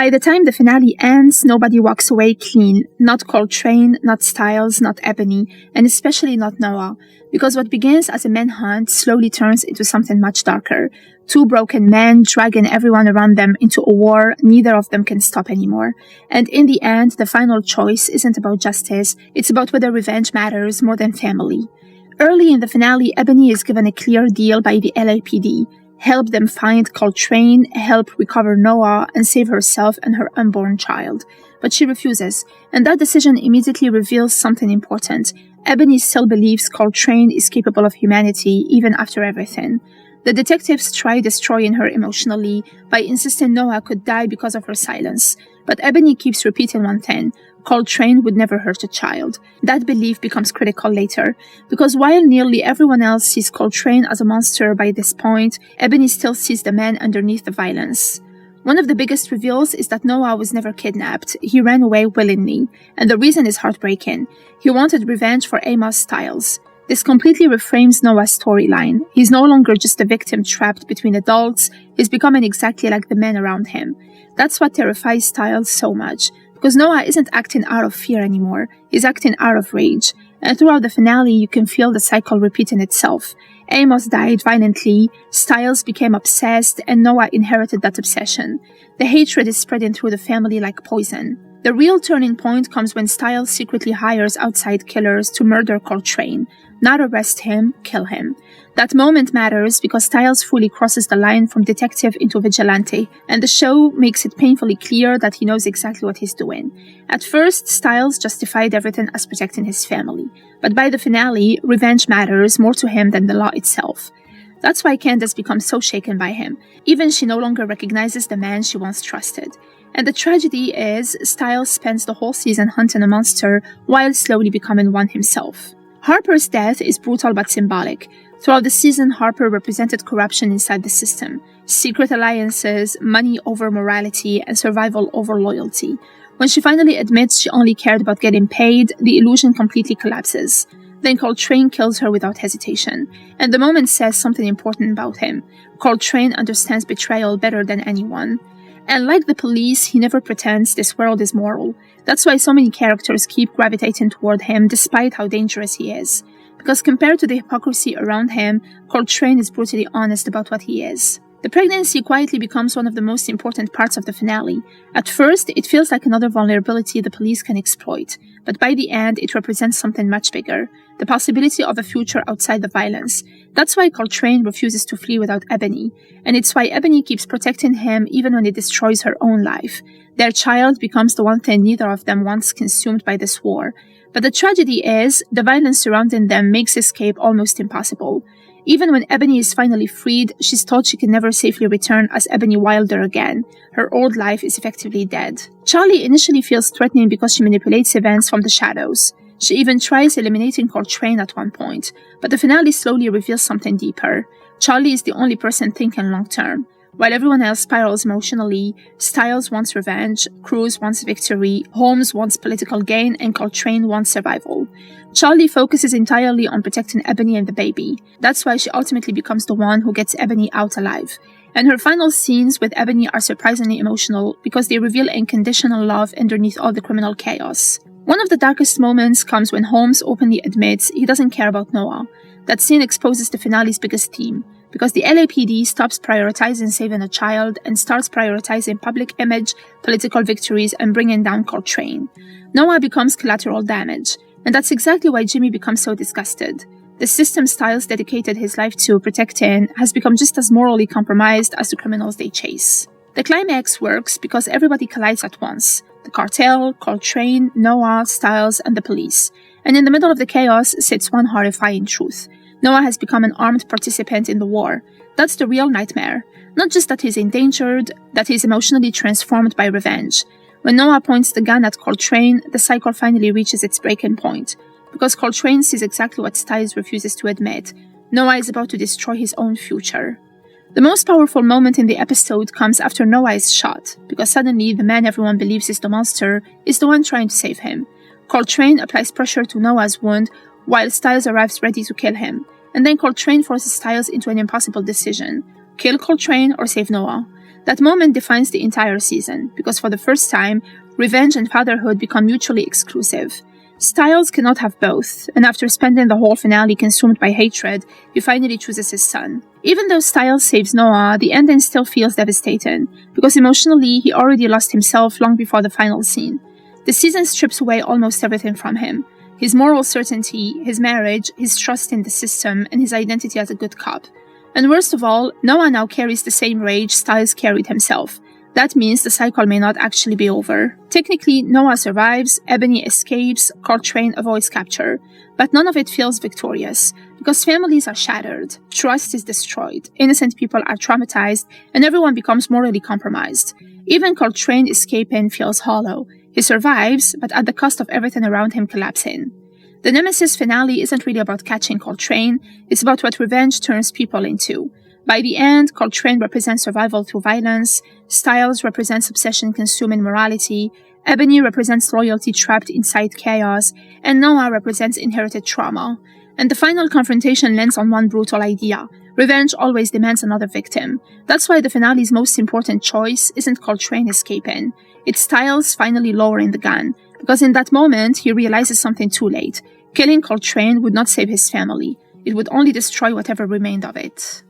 By the time the finale ends, nobody walks away clean. Not Coltrane, not Styles, not Ebony, and especially not Noah. Because what begins as a manhunt slowly turns into something much darker. Two broken men dragging everyone around them into a war neither of them can stop anymore. And in the end, the final choice isn't about justice, it's about whether revenge matters more than family. Early in the finale, Ebony is given a clear deal by the LAPD. Help them find Coltrane, help recover Noah, and save herself and her unborn child. But she refuses, and that decision immediately reveals something important. Ebony still believes Coltrane is capable of humanity even after everything. The detectives try destroying her emotionally by insisting Noah could die because of her silence. But Ebony keeps repeating one thing: Coltrane would never hurt a child. That belief becomes critical later, because while nearly everyone else sees Coltrane as a monster by this point, Ebony still sees the man underneath the violence. One of the biggest reveals is that Noah was never kidnapped. He ran away willingly, and the reason is heartbreaking. He wanted revenge for Amos Styles. This completely reframes Noah's storyline. He's no longer just a victim trapped between adults, he's becoming exactly like the men around him. That's what terrifies Styles so much, because Noah isn't acting out of fear anymore, he's acting out of rage. And throughout the finale, you can feel the cycle repeating itself. Amos died violently, Styles became obsessed, and Noah inherited that obsession. The hatred is spreading through the family like poison. The real turning point comes when Styles secretly hires outside killers to murder Coltrane. Not arrest him, kill him. That moment matters because Styles fully crosses the line from detective into vigilante, and the show makes it painfully clear that he knows exactly what he's doing. At first, Styles justified everything as protecting his family, but by the finale, revenge matters more to him than the law itself. That's why Candace becomes so shaken by him. Even she no longer recognizes the man she once trusted. And the tragedy is, Styles spends the whole season hunting a monster while slowly becoming one himself. Harper's death is brutal but symbolic. Throughout the season, Harper represented corruption inside the system, secret alliances, money over morality, and survival over loyalty. When she finally admits she only cared about getting paid, the illusion completely collapses. Then Coltrane kills her without hesitation, and the moment says something important about him. Coltrane understands betrayal better than anyone. And like the police, he never pretends this world is moral. That's why so many characters keep gravitating toward him despite how dangerous he is. Because compared to the hypocrisy around him, Coltrane is brutally honest about what he is. The pregnancy quietly becomes one of the most important parts of the finale. At first, it feels like another vulnerability the police can exploit, but by the end, it represents something much bigger, the possibility of a future outside the violence. That's why Coltrane refuses to flee without Ebony, and it's why Ebony keeps protecting him even when it destroys her own life. Their child becomes the one thing neither of them wants consumed by this war. But the tragedy is, the violence surrounding them makes escape almost impossible. Even when Ebony is finally freed, she's told she can never safely return as Ebony Wilder again. Her old life is effectively dead. Charlie initially feels threatening because she manipulates events from the shadows. She even tries eliminating Coltrane at one point, but the finale slowly reveals something deeper. Charlie is the only person thinking long-term. While everyone else spirals emotionally, Styles wants revenge, Cruz wants victory, Holmes wants political gain, and Coltrane wants survival. Charlie focuses entirely on protecting Ebony and the baby. That's why she ultimately becomes the one who gets Ebony out alive. And her final scenes with Ebony are surprisingly emotional because they reveal unconditional love underneath all the criminal chaos. One of the darkest moments comes when Holmes openly admits he doesn't care about Noah. That scene exposes the finale's biggest theme, because the LAPD stops prioritizing saving a child and starts prioritizing public image, political victories, and bringing down Coltrane. Noah becomes collateral damage, and that's exactly why Jimmy becomes so disgusted. The system Styles dedicated his life to protecting has become just as morally compromised as the criminals they chase. The climax works because everybody collides at once. The cartel, Coltrane, Noah, Styles, and the police. And in the middle of the chaos sits one horrifying truth. Noah has become an armed participant in the war. That's the real nightmare. Not just that he's endangered, that he's emotionally transformed by revenge. When Noah points the gun at Coltrane, the cycle finally reaches its breaking point. Because Coltrane sees exactly what Styles refuses to admit. Noah is about to destroy his own future. The most powerful moment in the episode comes after Noah is shot, because suddenly the man everyone believes is the monster is the one trying to save him. Coltrane applies pressure to Noah's wound, while Styles arrives ready to kill him. And then Coltrane forces Styles into an impossible decision. Kill Coltrane or save Noah. That moment defines the entire season, because for the first time, revenge and fatherhood become mutually exclusive. Stiles cannot have both, and after spending the whole finale consumed by hatred, he finally chooses his son. Even though Stiles saves Noah, the ending still feels devastating, because emotionally he already lost himself long before the final scene. The season strips away almost everything from him: his moral certainty, his marriage, his trust in the system, and his identity as a good cop. And worst of all, Noah now carries the same rage Stiles carried himself. That means the cycle may not actually be over. Technically, Noah survives, Ebony escapes, Coltrane avoids capture, but none of it feels victorious, because families are shattered, trust is destroyed, innocent people are traumatized, and everyone becomes morally compromised. Even Coltrane escaping feels hollow. He survives, but at the cost of everything around him collapsing. The Nemesis finale isn't really about catching Coltrane, it's about what revenge turns people into. By the end, Coltrane represents survival through violence, Stiles represents obsession consuming morality, Ebony represents loyalty trapped inside chaos, and Noah represents inherited trauma. And the final confrontation lands on one brutal idea: revenge always demands another victim. That's why the finale's most important choice isn't Coltrane escaping, it's Stiles finally lowering the gun, because in that moment he realizes something too late. Killing Coltrane would not save his family, it would only destroy whatever remained of it.